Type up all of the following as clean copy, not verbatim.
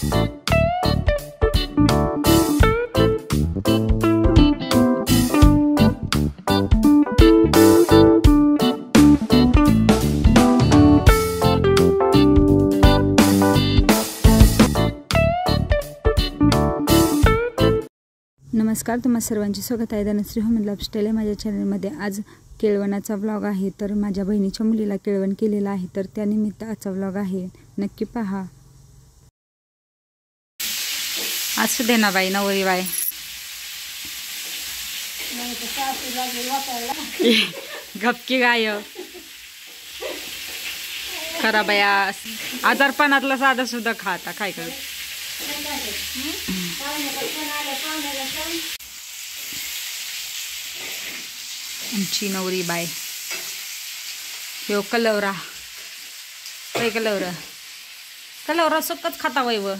नमस्कार, तुम्हा सर्वांचे स्वागत आहे धनश्री होम लाईफस्टाईल माझ्या चॅनलमध्ये। आज केळवणाचा व्लॉग आहे, तर माझ्या बहिणीच्या मुलीला केळवण केलेला आहे, तर त्यानिमित्त आजचा व्लॉग आहे, नक्की पहा। असू दे ना बाई, नवरी बाई गपकी गाय खरा बाया, आजारपणातला साधा सुद्धा खाता काय कर। आमची नवरी बाय ह्यो कलवरा, काय कलवरा कलवरा सुकच खाता वय व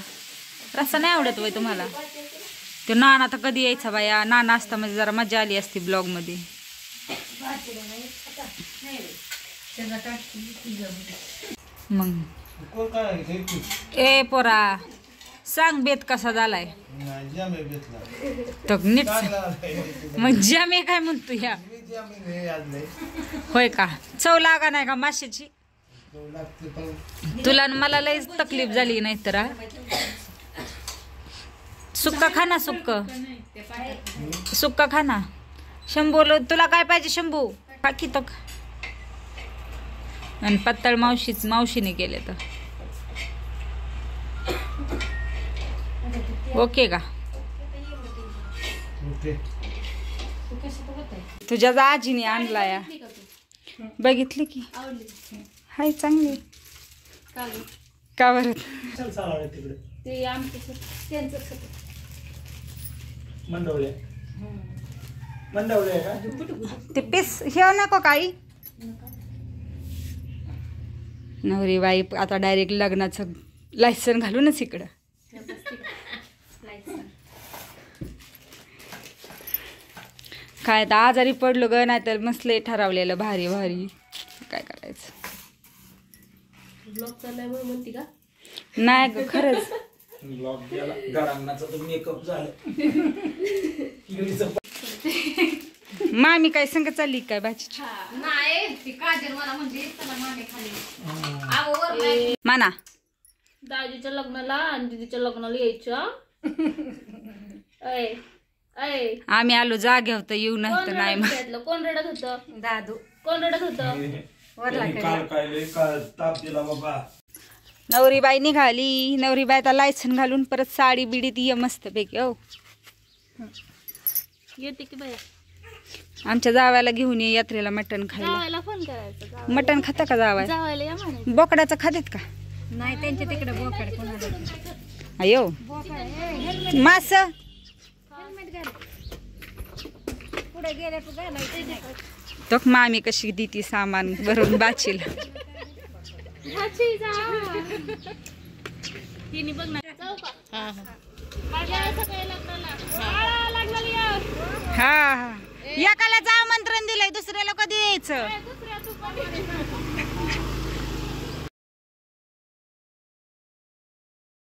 रस्सा नाही आवडत वय तुम्हाला। तो नाना तर कधी यायचा बाया, नाना असता म्हणजे जरा मजा आली असती ब्लॉग मध्ये। मग ए पोरा सांग बेत कसा झालाय तर नीट मग जामे काय म्हणतो या होय का? चव लागा नाही का माशाची? तुला मला लय तकलीफ झाली नाही तर सुक्का खा ना, सुक्का खा ना। शंभू तुला काय पाहिजे शंभू? खा की तो। आणि पत्तळ मावशीने केले तर ओके का? तुझ्या आजीने आणला या, बघितली की हाय चांगली का बरं? ते पीस हे नको काही। नवरी बाई आता डायरेक्ट लग्नाचं लायसन घालूनच इकडं। काय आता आजारी पडलो ग, नाही तर मसले ठरवलेलं भारी भारी, काय करायचं? नाही ग खरंच मामी काय संग चालली काय भाजी? माना दाजीच्या लग्नाला आणि दीदीच्या लग्नाला यायचं। आम्ही आलो जागे होत येऊ नाही तर नाही। कोण रडत होतं? दादू। कोण रडत होतं? नवरी बाई निघाली, नवरी बाई आता लायसन घालून परत साडी बिडी ती मस्त पैकी। हो येते की बाई, आमच्या जावायला घेऊन ये यात्रेला मटण खायला। फोन करायचं, मटण खाता का जावाय? जावायला या म्हणे। बोकडाचं खातात का? नाही, त्यांच्या तिकडे बोकड कोणाला। अयो मास पुढे गेले तू तो मामी कशी देती सामान भरून बाचीला। हा हा, एकालाच आमंत्रण दिलंय, दुसऱ्याला कधी यायचं?